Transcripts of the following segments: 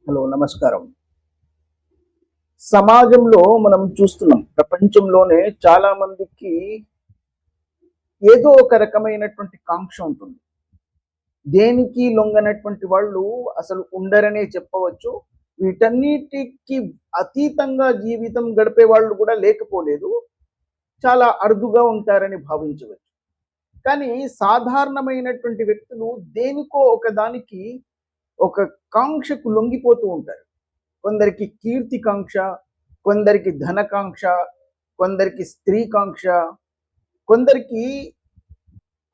Hello, నమస్కారం. సమాజంలో మనం చూస్తున్నాం. ప్రపంచంలోనే చాలా మందికి ఏదో ఒక రకమైనటువంటి కాంక్ష ఉంటుంది. దేనికి లొంగనటువంటి వాళ్ళు అసలు ఉండరనే చెప్పవచ్చు. వీటన్నిటికి అతీతంగా జీవితం గడిపే వాళ్ళు కూడా లేకపోలేదు. చాలా అరుదుగా ఉంటారని భావించవచ్చు. కానీ సాధారణమైనటువంటి వ్యక్తులు దేనికో ఒకదానికి ఒక కాంక్షకు లొంగిపోతూ ఉంటారు. కొందరికి కీర్తి కాంక్ష, కొందరికి ధనకాంక్ష, కొందరికి స్త్రీ కాంక్ష, కొందరికి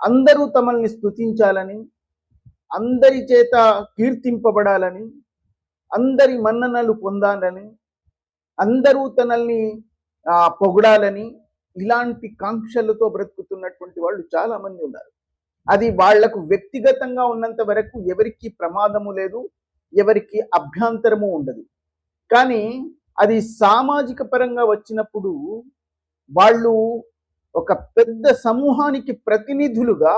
అందరూ తమల్ని స్తుతించాలని, అందరి చేత కీర్తింపబడాలని, అందరి మన్ననలు పొందాలని, అందరూ తనల్ని పొగడాలని, ఇలాంటి కాంక్షలతో బ్రతుకుతున్నటువంటి వాళ్ళు చాలా మంది ఉన్నారు. అది వాళ్లకు వ్యక్తిగతంగా ఉన్నంత వరకు ఎవరికి ప్రమాదము లేదు, ఎవరికి అభ్యంతరము ఉండదు. కానీ అది సామాజిక పరంగా వచ్చినప్పుడు వాళ్ళు ఒక పెద్ద సమూహానికి ప్రతినిధులుగా,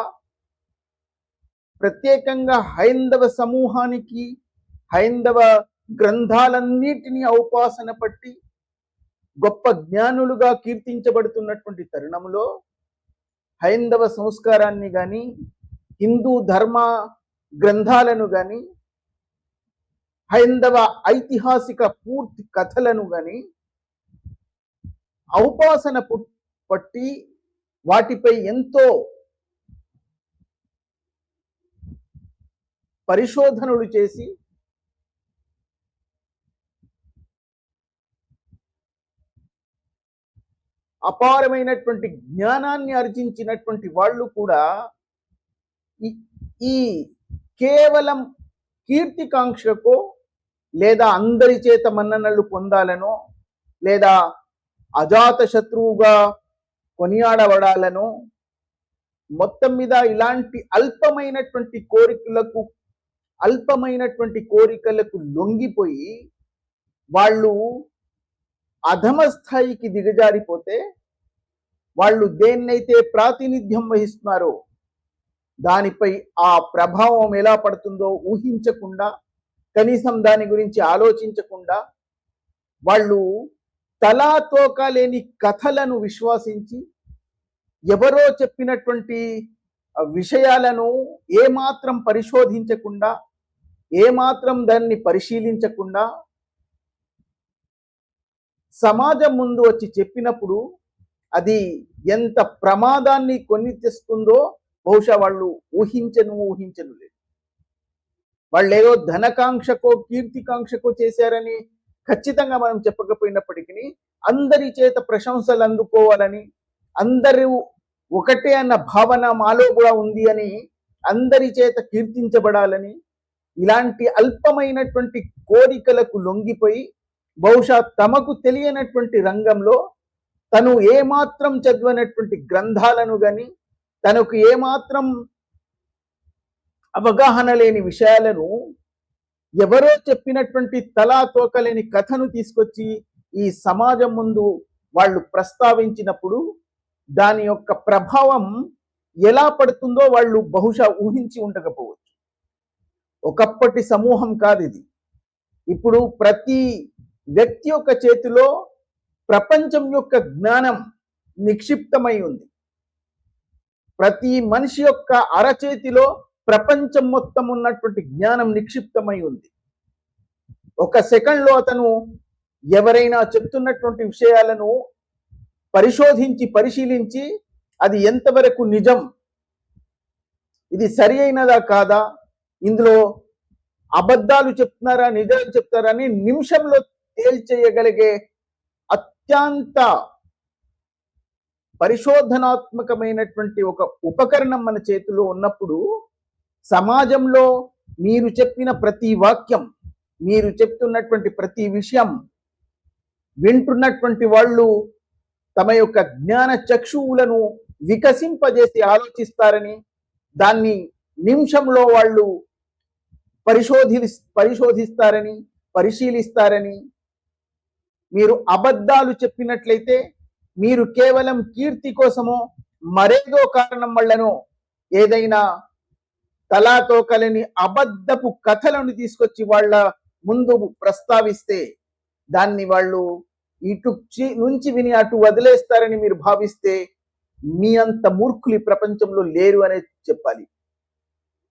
ప్రత్యేకంగా హైందవ సమూహానికి, హైందవ గ్రంథాలన్నిటినీ ఔపాసన పట్టి గొప్ప జ్ఞానులుగా కీర్తించబడుతున్నటువంటి తరుణంలో హైందవ సంస్కారాన్ని కానీ, హిందూ ధర్మ గ్రంథాలను కానీ, హైందవ ఐతిహాసిక పూర్తి కథలను కానీ ఔపాసన పట్టి వాటిపై ఎంతో పరిశోధనలు చేసి అపారమైనటువంటి జ్ఞానాన్ని ఆర్జించినటువంటి వాళ్ళు కూడా ఈ కేవలం కీర్తికాంక్షకో, లేదా అందరి చేత మన్ననలు పొందాలనో, లేదా అజాత శత్రువుగా కొనియాడబడాలనో, మొత్తం మీద ఇలాంటి అల్పమైనటువంటి కోరికలకు లొంగిపోయి వాళ్ళు అధమ స్థాయికి దిగజారిపోతే, వాళ్ళు దేన్నైతే ప్రాతినిధ్యం వహిస్తున్నారో దానిపై ఆ ప్రభావం ఎలా పడుతుందో ఊహించకుండా, కనీసం దాని గురించి ఆలోచించకుండా వాళ్ళు తలా తోక లేని కథలను విశ్వసించి, ఎవరో చెప్పినటువంటి విషయాలను ఏమాత్రం పరిశోధించకుండా, ఏమాత్రం దాన్ని పరిశీలించకుండా సమాజం ముందు వచ్చి చెప్పినప్పుడు అది ఎంత ప్రమాదాన్ని కొని తెస్తుందో బహుశా వాళ్ళు ఊహించను లేదు. వాళ్ళు ఏదో ధనకాంక్షకో కీర్తికాంక్షకో చేశారని ఖచ్చితంగా మనం చెప్పకపోయినప్పటికీ, అందరి చేత ప్రశంసలు అందుకోవాలని, అందరూ ఒకటే అన్న భావన మాలో కూడా ఉంది అని, అందరి చేత కీర్తించబడాలని, ఇలాంటి అల్పమైనటువంటి కోరికలకు లొంగిపోయి బహుశా తమకు తెలియనటువంటి రంగంలో తను ఏమాత్రం చదివినటువంటి గ్రంథాలను కానీ, తనకు ఏమాత్రం అవగాహన లేని విషయాలను ఎవరో చెప్పినటువంటి తలా తోకలేని కథను తీసుకొచ్చి ఈ సమాజం ముందు వాళ్ళు ప్రస్తావించినప్పుడు దాని యొక్క ప్రభావం ఎలా పడుతుందో వాళ్ళు బహుశా ఊహించి ఉండకపోవచ్చు. ఒకప్పటి సమూహం కాదు ఇది. ఇప్పుడు ప్రతి వ్యక్తి యొక్క చేతిలో ప్రపంచం యొక్క జ్ఞానం నిక్షిప్తమై ఉంది. ప్రతి మనిషి యొక్క అరచేతిలో ప్రపంచం మొత్తం ఉన్నటువంటి జ్ఞానం నిక్షిప్తమై ఉంది. ఒక సెకండ్లో అతను ఎవరైనా చెప్తున్నటువంటి విషయాలను పరిశీలించి అది ఎంతవరకు నిజం, ఇది సరి అయినదా కాదా, ఇందులో అబద్ధాలు చెప్తున్నారా నిజాలు చెప్తారా అని నిమిషంలో తేల్చేయగలిగే అత్యంత పరిశోధనాత్మకమైనటువంటి ఒక ఉపకరణం మన చేతిలో ఉన్నప్పుడు, సమాజంలో మీరు చెప్పిన ప్రతి వాక్యం, మీరు చెప్తున్నటువంటి ప్రతి విషయం వింటున్నటువంటి వాళ్ళు తమ యొక్క జ్ఞాన చక్షువులను వికసింపజేసి ఆలోచిస్తారని, దాన్ని నిమిషంలో వాళ్ళు పరిశోధిస్తారని, పరిశీలిస్తారని, మీరు అబద్ధాలు చెప్పినట్లయితే మీరు కేవలం కీర్తి కోసమో మరేదో కారణం వల్లనో ఏదైనా తలాతోకలని అబద్ధపు కథలను తీసుకొచ్చి వాళ్ళ ముందు ప్రస్తావిస్తే దాన్ని వాళ్ళు ఇటు నుంచి విని అటు వదిలేస్తారని మీరు భావిస్తే మీ అంత మూర్ఖులు ఈ ప్రపంచంలో లేరు అనే చెప్పాలి.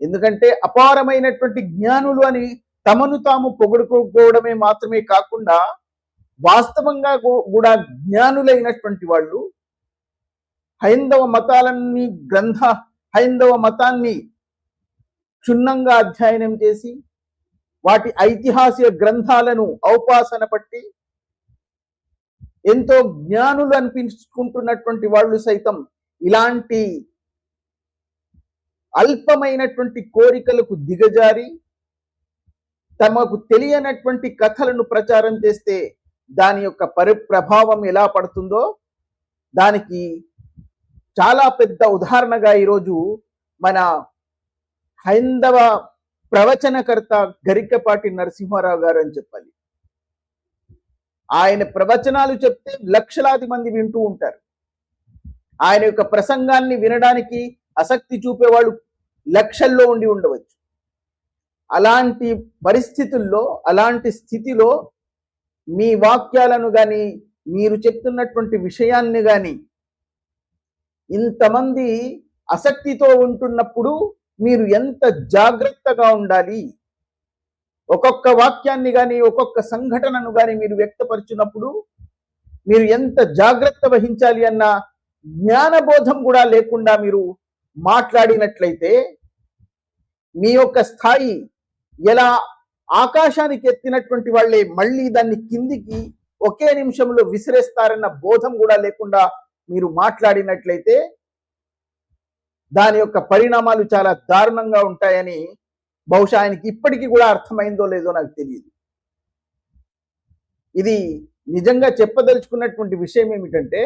ఎందుకంటే అపారమైనటువంటి జ్ఞానులు అని తమను తాము పొగడుకోవడమే మాత్రమే కాకుండా వాస్తవంగా కూడా జ్ఞానులైనటువంటి వాళ్ళు హైందవ మతాన్ని క్షుణ్ణంగా అధ్యయనం చేసి వాటి ఐతిహాసిక గ్రంథాలను ఔపాసన పట్టి ఎంతో జ్ఞానులు అనిపించుకుంటున్నటువంటి వాళ్ళు సైతం ఇలాంటి అల్పమైనటువంటి కోరికలకు దిగజారి తమకు తెలియనటువంటి కథలను ప్రచారం చేస్తే దాని యొక్క ప్రభావం ఎలా పడుతుందో దానికి చాలా పెద్ద ఉదాహరణగా ఈరోజు మన హైందవ ప్రవచనకర్త గరికపాటి నరసింహారావు గారు అని చెప్పాలి. ఆయన ప్రవచనాలు చెప్తే లక్షలాది మంది వింటూ ఉంటారు. ఆయన యొక్క ప్రసంగాన్ని వినడానికి ఆసక్తి చూపేవాళ్ళు లక్షల్లో ఉండి ఉండవచ్చు. అలాంటి పరిస్థితుల్లో, అలాంటి స్థితిలో మీ వాక్యాలను కానీ మీరు చెప్తున్నటువంటి విషయాన్ని కానీ ఇంతమంది ఆసక్తితో ఉంటున్నప్పుడు మీరు ఎంత జాగ్రత్తగా ఉండాలి. ఒక్కొక్క వాక్యాన్ని కానీ ఒక్కొక్క సంఘటనను కానీ మీరు వ్యక్తపరిచినప్పుడు మీరు ఎంత జాగ్రత్త వహించాలి అన్న జ్ఞానబోధం కూడా లేకుండా మీరు మాట్లాడినట్లయితే మీ యొక్క స్థాయి ఎలా ఆకాశానికి ఎత్తినటువంటి వాళ్ళే మళ్ళీ దాన్ని కిందికి ఒకే నిమిషంలో విసిరేస్తారన్న బోధం కూడా లేకుండా మీరు మాట్లాడినట్లయితే దాని యొక్క పరిణామాలు చాలా దారుణంగా ఉంటాయని బహుశా ఆయనకి ఇప్పటికీ కూడా అర్థమైందో లేదో నాకు తెలియదు. ఇది నిజంగా చెప్పదలుచుకున్నటువంటి విషయం ఏమిటంటే,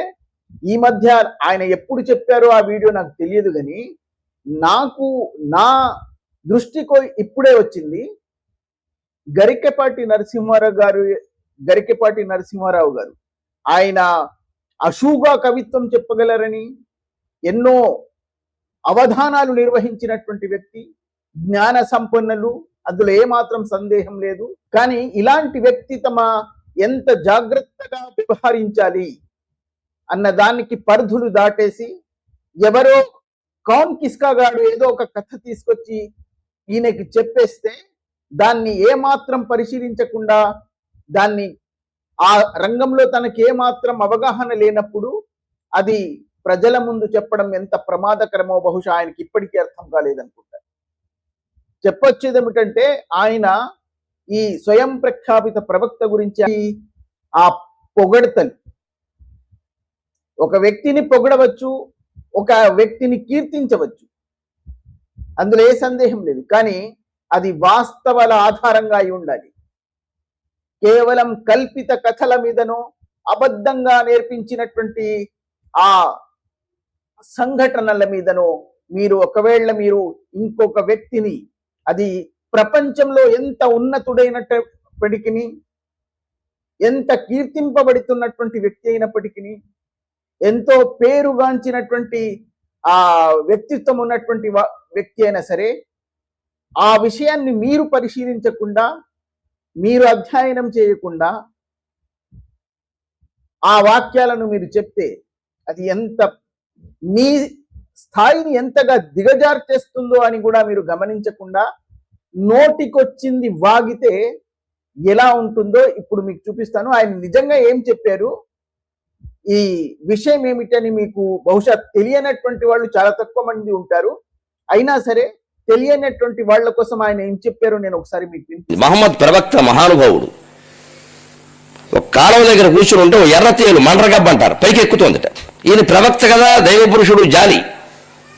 ఈ మధ్య ఆయన ఎప్పుడు చెప్పారో ఆ వీడియో నాకు తెలియదు, కానీ నా దృష్టికి ఇప్పుడే వచ్చింది. గరికపాటి నరసింహారావు గారు ఆయన అశువుగా కవిత్వం చెప్పగలరని, ఎన్నో అవధానాలు నిర్వహించినటువంటి వ్యక్తి, జ్ఞాన సంపన్నులు, అందులో ఏమాత్రం సందేహం లేదు. కానీ ఇలాంటి వ్యక్తి ఎంత జాగ్రత్తగా వ్యవహరించాలి అన్న దానికి పరిధులు దాటేసి ఎవరో కౌన్ కిస్కా గాడు ఏదో ఒక కథ తీసుకొచ్చి ఈయనకి చెప్పేస్తే దాన్ని ఏమాత్రం పరిశీలించకుండా, దాన్ని ఆ రంగంలో తనకి ఏమాత్రం అవగాహన లేనప్పుడు అది ప్రజల ముందు చెప్పడం ఎంత ప్రమాదకరమో బహుశా ఆయనకి ఇప్పటికీ అర్థం కాలేదనుకుంటా. చెప్పొచ్చేది ఏమిటంటే, ఆయన ఈ స్వయం ప్రఖ్యాపిత ప్రవక్త గురించి ఆ పొగడతలు, ఒక వ్యక్తిని పొగడవచ్చు, ఒక వ్యక్తిని కీర్తించవచ్చు, అందులో ఏ సందేహం లేదు. కానీ అది వాస్తవాల ఆధారంగా అయి ఉండాలి. కేవలం కల్పిత కథల మీదనో అబద్ధంగా నేర్పించినటువంటి ఆ సంఘటనల మీదనో ఒకవేళ మీరు ఇంకొక వ్యక్తిని, అది ప్రపంచంలో ఎంత ఉన్నతుడైనప్పటికీ, ఎంత కీర్తింపబడుతున్నటువంటి వ్యక్తి అయినప్పటికీ, ఎంతో పేరుగాంచినటువంటి ఆ వ్యక్తిత్వం ఉన్నటువంటి వ్యక్తి అయినా సరే, ఆ విషయాన్ని మీరు పరిశీలించకుండా, మీరు అధ్యయనం చేయకుండా ఆ వాక్యాలను మీరు చెప్తే అది మీ స్థాయిని ఎంతగా దిగజార్చేస్తుందో అని కూడా మీరు గమనించకుండా నోటికొచ్చింది వాగితే ఎలా ఉంటుందో ఇప్పుడు మీకు చూపిస్తాను. ఆయన నిజంగా ఏం చెప్పారు, ఈ విషయం ఏమిటని మీకు బహుశా తెలియనటువంటి వాళ్ళు చాలా తక్కువ మంది ఉంటారు. అయినా సరే తెలియనటువంటి వాళ్ళ కోసం ఆయన ఏం చెప్పారో నేను ఒకసారి మీకు. మహమ్మద్ ప్రవక్త మహానుభావుడు ఒక కాలువ దగ్గర కూర్చుని ఉంటే ఎర్రతేలు మండ్రగబ్బ అంటారు, పైకి ఎక్కుతోందట. ఈయన ప్రవక్త కదా, దైవ పురుషుడు, జాలి.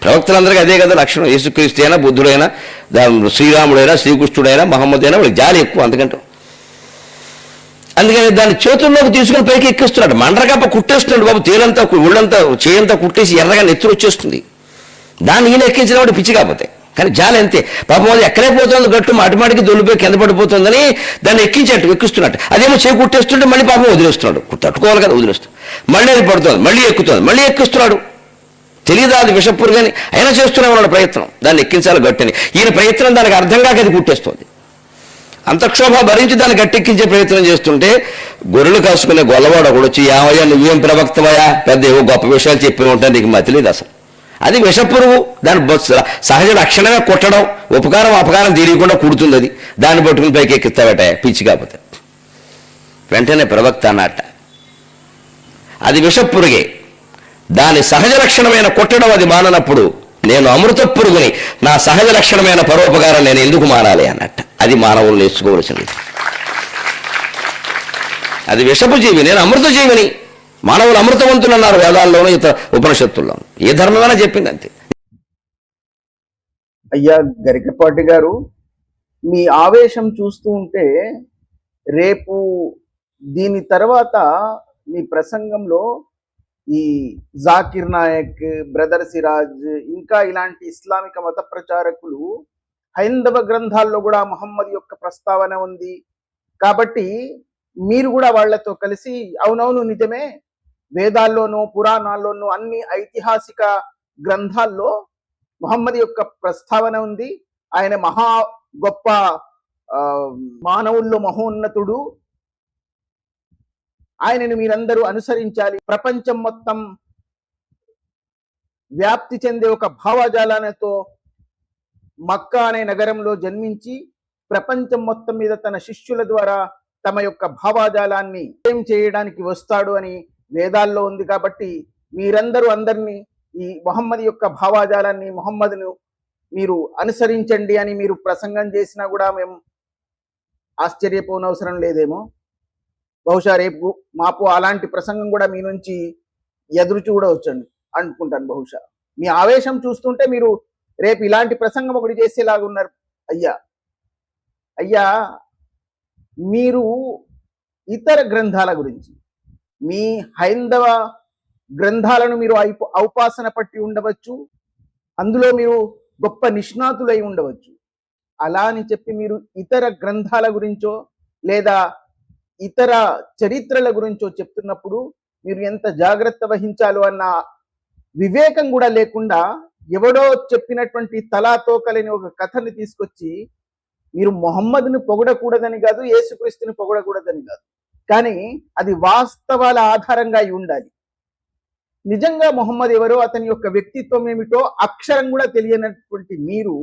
ప్రవక్తలందరికీ అదే కదా లక్షణం. యేసుక్రీస్తు అయినా, బుద్ధుడైనా, శ్రీరాముడైనా, శ్రీకృష్ణుడైనా, మహమ్మద్ అయినా వాళ్ళకి జాలి ఎక్కువ అంతకంటే. అందుకని దాన్ని చేతుల్లోకి తీసుకుని పైకి ఎక్కిస్తున్నాడు. మండ్రగబ్బ కుట్టేస్తున్నాడు బాబు, తేలంతా ఒళ్ళంతా చేయంతా కుట్టేసి ఎర్రగా నెత్తురు వచ్చేస్తుంది. దాన్ని ఈయన ఎక్కించినప్పుడు పిచ్చి కాకపోతే. కానీ జాలి అంతే. పాపం అది ఎక్కడే పోతుంది, గట్టు మాటిమాటికి దొల్లిపోయి కింద పడిపోతుందని దాన్ని ఎక్కిస్తున్నట్టు. అదేమో చేయి కుట్టేస్తుంటే మళ్ళీ పాపం వదిలేస్తున్నాడు. తట్టుకోవాలి కదా, వదిలేస్తాడు. మళ్ళీ అది పడుతుంది, మళ్ళీ ఎక్కుతుంది, మళ్ళీ ఎక్కిస్తున్నాడు. తెలియదా అది విషపురు కానీ అయినా చేస్తూనే ఉన్నాడు ప్రయత్నం, దాన్ని ఎక్కించాలి గట్టుని. ఈయన ప్రయత్నం దానికి అర్థం కాక అది కుట్టేస్తుంది. అంతక్షోభ భరించి దాన్ని గట్టెక్కించే ప్రయత్నం చేస్తుంటే గొర్రెలు కాసుకునే గొల్లవాడు ఒకడు వచ్చి ఏమయ్యా నువ్వేం ప్రవక్తవయ్యా పెద్ద ఏవో గొప్ప విషయాలు చెప్పిన ఉంటా నీకు మతిలేదు అసలు. అది విషపురుగు, దాని సహజ లక్షణమే కుట్టడం, ఉపకారం అపకారం తెలియకుండా కుడుతుంది. అది దాన్ని పట్టుకుని పైకి ఎక్కిస్తావట పిచ్చి కాకపోతే. వెంటనే ప్రవక్త అన్నట్ట అది విషపురుగే, దాని సహజ లక్షణమైన కుట్టడం అది మాననప్పుడు నేను అమృత పురుగుని, నా సహజ లక్షణమైన పరోపకారం నేను ఎందుకు మానాలి అన్నట్ట. అది మానవులు నేర్చుకోవలసింది. అది విషపు జీవి, నేను అమృత జీవిని. మానవులు అమృతవంతులు అన్నారు వేదాల్లోనూ ఇతర ఉపనిషత్తుల్లోనూ. ఏ ధర్మమైనా చెప్పింది అంతే. అయ్యా గరికపాటి గారు, మీ ఆవేశం చూస్తూ ఉంటే రేపు దీని తర్వాత మీ ప్రసంగంలో ఈ జాకిర్ నాయక్, బ్రదర్ సిరాజ్, ఇంకా ఇలాంటి ఇస్లామిక మత ప్రచారకులు హైందవ గ్రంథాల్లో కూడా మహమ్మద్ యొక్క ప్రస్తావన ఉంది కాబట్టి మీరు కూడా వాళ్లతో కలిసి అవునవును నిజమే, వేదాల్లోనూ పురాణాల్లోనూ అన్ని ఐతిహాసిక గ్రంథాల్లో మహమ్మద్ యొక్క ప్రస్తావన ఉంది, ఆయన మహా గొప్ప మానవుల్లో మహోన్నతుడు, ఆయనను మీరందరూ అనుసరించాలి, ప్రపంచం మొత్తం వ్యాప్తి చెందే ఒక భావజాలనతో మక్కా అనే నగరంలో జన్మించి ప్రపంచం మొత్తం మీద తన శిష్యుల ద్వారా తమ యొక్క భావజాలాన్ని ఏం చేయడానికి వస్తాడు అని వేదాల్లో ఉంది. కాబట్టి మీరందరూ అందరినీ ఈ మొహమ్మద్ యొక్క భావజాలాన్ని, మొహమ్మద్ను మీరు అనుసరించండి అని మీరు ప్రసంగం చేసినా కూడా మేము ఆశ్చర్యపోనవసరం లేదేమో. బహుశా రేపు మాపు అలాంటి ప్రసంగం కూడా మీ నుంచి ఎదురు చూడవచ్చండి అనుకుంటాను. బహుశా మీ ఆవేశం చూస్తుంటే మీరు రేపు ఇలాంటి ప్రసంగం ఒకటి చేసేలాగా ఉన్నారు. అయ్యా మీరు ఇతర గ్రంథాల గురించి, మీ హైందవ గ్రంథాలను మీరు ఔపాసన పట్టి ఉండవచ్చు, అందులో మీరు గొప్ప నిష్ణాతులై ఉండవచ్చు. అలా అని చెప్పి మీరు ఇతర గ్రంథాల గురించో లేదా ఇతర చరిత్రల గురించో చెప్తున్నప్పుడు మీరు ఎంత జాగ్రత్త వహించాలో అన్న వివేకం కూడా లేకుండా ఎవడో చెప్పినటువంటి తలాతోకలేని ఒక కథని తీసుకొచ్చి మీరు మొహమ్మద్ను పొగడకూడదని కాదు, యేసుక్రీస్తుని పొగడకూడదని కాదు, కానీ అది వాస్తవాల ఆధారంగా అయి ఉండాలి. నిజంగా మొహమ్మద్ ఎవరో, అతని యొక్క వ్యక్తిత్వం ఏమిటో అక్షరం కూడా తెలియనటువంటి మీరు,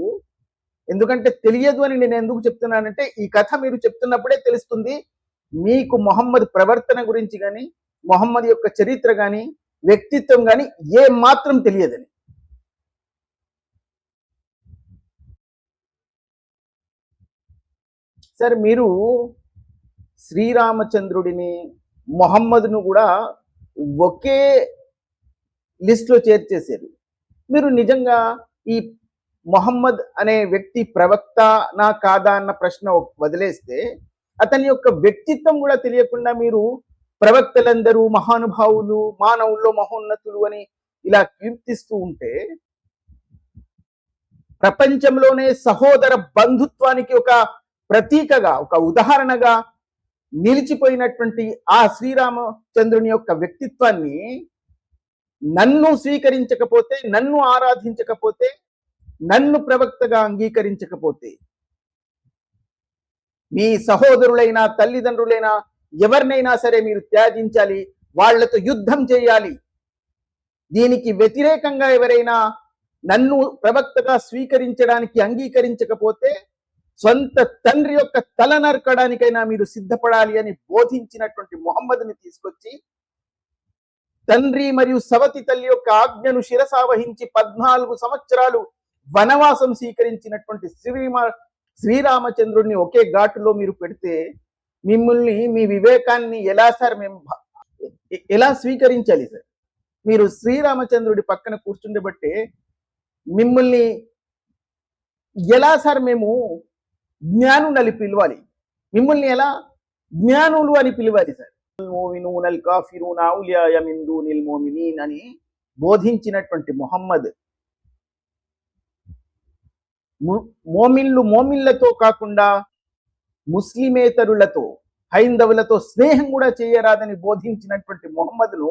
ఎందుకంటే తెలియదు అని నేను ఎందుకు చెప్తున్నానంటే ఈ కథ మీరు చెప్తున్నప్పుడే తెలుస్తుంది మీకు మొహమ్మద్ ప్రవర్తన గురించి కానీ, మొహమ్మద్ యొక్క చరిత్ర కానీ, వ్యక్తిత్వం కానీ ఏ మాత్రం తెలియదని. సార్, మీరు శ్రీరామచంద్రుడిని, మొహమ్మద్ను కూడా ఒకే లిస్ట్లో చేర్చేశారు. మీరు నిజంగా ఈ మొహమ్మద్ అనే వ్యక్తి ప్రవక్త నా కాదా అన్న ప్రశ్న వదిలేస్తే అతని యొక్క వ్యక్తిత్వం కూడా తెలియకుండా మీరు ప్రవక్తలందరూ మహానుభావులు, మానవుల్లో మహోన్నతులు అని ఇలా కీర్తిస్తూ ఉంటే, ప్రపంచంలోనే సహోదర బంధుత్వానికి ఒక ప్రతీకగా, ఒక ఉదాహరణగా నిలిచిపోయినటువంటి ఆ శ్రీరామచంద్రుని యొక్క వ్యక్తిత్వాన్ని నన్ను స్వీకరించకపోతే, నన్ను ఆరాధించకపోతే, నన్ను ప్రవక్తగా అంగీకరించకపోతే మీ సహోదరులైనా తల్లిదండ్రులైనా ఎవరినైనా సరే మీరు త్యాజించాలి, వాళ్లతో యుద్ధం చేయాలి. దీనికి వ్యతిరేకంగా ఎవరైనా నన్ను ప్రవక్తగా స్వీకరించడానికి అంగీకరించకపోతే సొంత తండ్రి యొక్క తల నరకడానికైనా మీరు సిద్ధపడాలి అని బోధించినటువంటి మొహమ్మద్ని తీసుకొచ్చి తండ్రి మరియు సవతి తల్లి యొక్క ఆజ్ఞను శిరసావహించి 14 సంవత్సరాలు వనవాసం స్వీకరించినటువంటి శ్రీరామచంద్రుడిని ఒకే ఘాటులో మీరు పెడితే మిమ్మల్ని, మీ వివేకాన్ని ఎలా సార్ మేము ఎలా స్వీకరించాలి సార్? మీరు శ్రీరామచంద్రుడి పక్కన కూర్చుండబట్టే మిమ్మల్ని ఎలా సార్ మేము జ్ఞానులని పిలవాలి? మిమ్మల్ని ఎలా జ్ఞానులు అని పిలవాలి సార్? మోమినూనల్ కాఫిరూన ఔలియాయ మిన్ దూనిల్ మోమినీన్ అని బోధించినటువంటి మొహమ్మద్ మోమిన్లతో కాకుండా ముస్లిమేతరులతో, హైందవులతో స్నేహం కూడా చేయరాదని బోధించినటువంటి మొహమ్మద్ను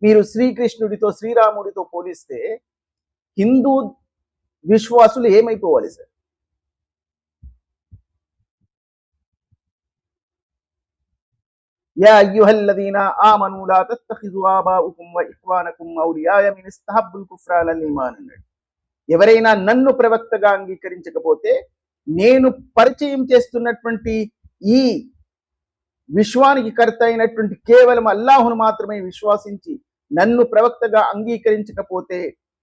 మీరు శ్రీకృష్ణుడితో, శ్రీరాముడితో పోలిస్తే హిందూ విశ్వాసులు ఏమైపోవాలి సార్? యా అయ్యుహల్లదీన ఆమను లా తత్తఖిజు ఆబాఉకుం వ ఇఖ్వానకుం ఔలియాయ మిన్ ఇస్తహబ్బుల్ కుఫ్ర అలల్ ఈమాన్ అన్నాడు. ఎవరైనా నన్ను ప్రవక్తగా అంగీకరించకపోతే నేను పరిచయం చేస్తున్నటువంటి ఈ విశ్వానికి కర్త అయినటువంటి కేవలం అల్లాహును మాత్రమే విశ్వాసించి నన్ను ప్రవక్తగా అంగీకరించకపోతే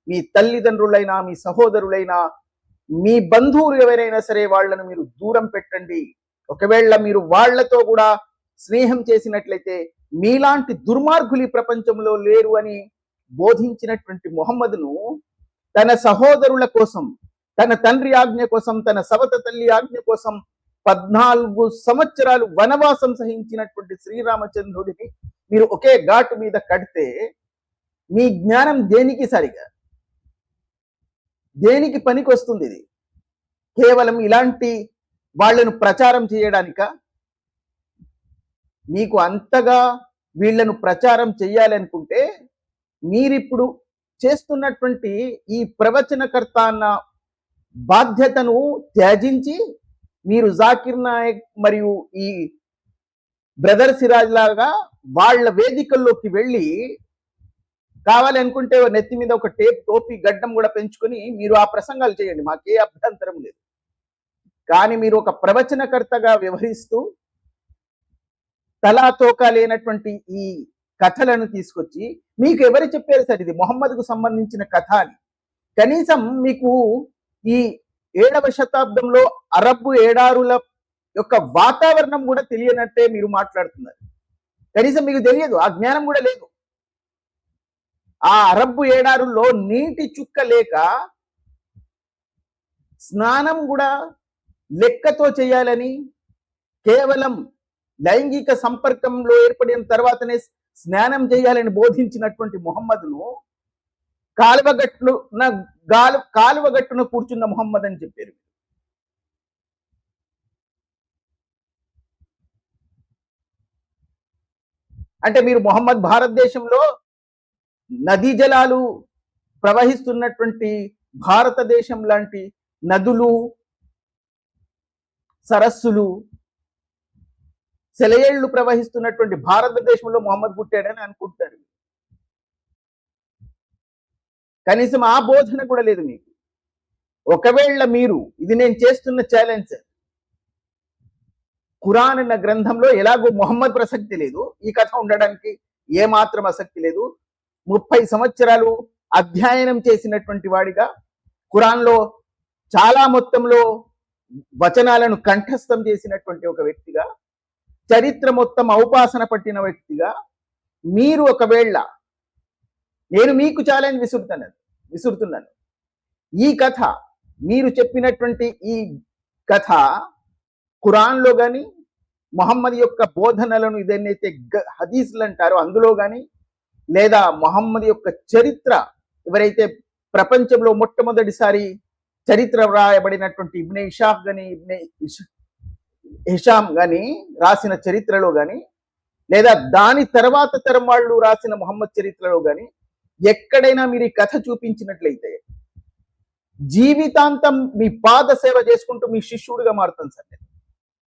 మీ తల్లిదండ్రులైనా, మీ సహోదరులైనా, మీ బంధువులు ఎవరైనా సరే వాళ్లను మీరు దూరం పెట్టండి. ఒకవేళ మీరు వాళ్లతో కూడా స్నేహం చేసినట్లయితే మీలాంటి దుర్మార్గులు ఈ ప్రపంచంలో లేరు అని బోధించినటువంటి ముహమ్మదును తన సహోదరుల కోసం, తన తండ్రి ఆజ్ఞ కోసం, తన సవత తల్లి ఆజ్ఞ కోసం 14 సంవత్సరాలు వనవాసం సహించినటువంటి శ్రీరామచంద్రుడిని మీరు ఒకే ఘాటు మీద కడితే మీ జ్ఞానం దేనికి సరిగా, దేనికి పనికి వస్తుంది? ఇది కేవలం ఇలాంటి వాళ్లను ప్రచారం చేయడానిక? మీకు అంతగా వీళ్లను ప్రచారం చేయాలనుకుంటే మీరిప్పుడు చేస్తున్నటువంటి ఈ ప్రవచనకర్త అన్న బాధ్యతను త్యజించి మీరు జాకిర్ నాయక్ మరియు ఈ బ్రదర్ సిరాజ్ లాగా వాళ్ళ వేదికల్లోకి వెళ్ళి కావాలనుకుంటే నెత్తి మీద ఒక టోపీ గడ్డం కూడా పెంచుకొని మీరు ఆ ప్రసంగాలు చేయండి, మాకే అభ్యంతరం లేదు. కానీ మీరు ఒక ప్రవచనకర్తగా వ్యవహరిస్తూ తలా తోకా లేనటువంటి ఈ కథలను తీసుకొచ్చి, మీకు ఎవరు చెప్పారు సార్ ఇది మొహమ్మద్కు సంబంధించిన కథ అని? కనీసం మీకు ఈ 7వ శతాబ్దంలో అరబ్బు ఏడారుల యొక్క వాతావరణం కూడా తెలియనట్టే మీరు మాట్లాడుతున్నారు. కనీసం మీకు తెలియదు, ఆ జ్ఞానం కూడా లేదు. ఆ అరబ్బు ఏడారుల్లో నీటి చుక్క లేక స్నానం కూడా లెక్కతో చేయాలని, కేవలం లైంగిక సంపర్కంలో ఏర్పడిన తర్వాతనే స్నానం చేయాలని బోధించినటువంటి ముహమ్మద్ను కాలువగట్టున కూర్చున్న ముహమ్మద్ అని చెప్పారు. అంటే మీరు ముహమ్మద్ భారతదేశంలో నదీ జలాలు ప్రవహిస్తున్నటువంటి భారతదేశం లాంటి నదులు, సరస్సులు, సెలయేళ్లు ప్రవహిస్తున్నటువంటి భారతదేశంలో ముహమ్మద్ పుట్టాడని అనుకుంటారు. కనీసం ఆ బోధన కూడా లేదు మీకు. ఒకవేళ మీరు, ఇది నేను చేస్తున్న ఛాలెంజ్, ఖురాన్ అన్న గ్రంథంలో ఎలాగో ముహమ్మద్ ప్రసక్తి లేదు, ఈ కథ ఉండడానికి ఏమాత్రం ఆసక్తి లేదు. 30 సంవత్సరాలు అధ్యయనం చేసినటువంటి వాడిగా, ఖురాన్లో చాలా మొత్తంలో వచనాలను కంఠస్థం చేసినటువంటి ఒక వ్యక్తిగా, చరిత్ర మొత్తం ఔపాసన పట్టిన వ్యక్తిగా మీరు ఒకవేళ, నేను మీకు ఛాలెంజ్ విసురుతున్నాను, ఈ కథ, మీరు చెప్పినటువంటి ఈ కథ ఖురాన్లో కానీ, ముహమ్మద్ యొక్క బోధనలను ఇదేనైతే హదీసులు అంటారో అందులో కానీ, లేదా ముహమ్మద్ యొక్క చరిత్ర, ఎవరైతే ప్రపంచంలో మొట్టమొదటిసారి చరిత్ర వ్రాయబడినటువంటి ఇబ్నే ఇషాక్ కానీ, ఇబ్నే హిషాం కానీ రాసిన చరిత్రలో కానీ, లేదా దాని తర్వాత తరం వాళ్ళు రాసిన ముహమ్మద్ చరిత్రలో కానీ ఎక్కడైనా మీరు ఈ కథ చూపించినట్లయితే జీవితాంతం మీ పాద సేవ చేసుకుంటూ మీ శిష్యుడిగా మారుతాను సార్.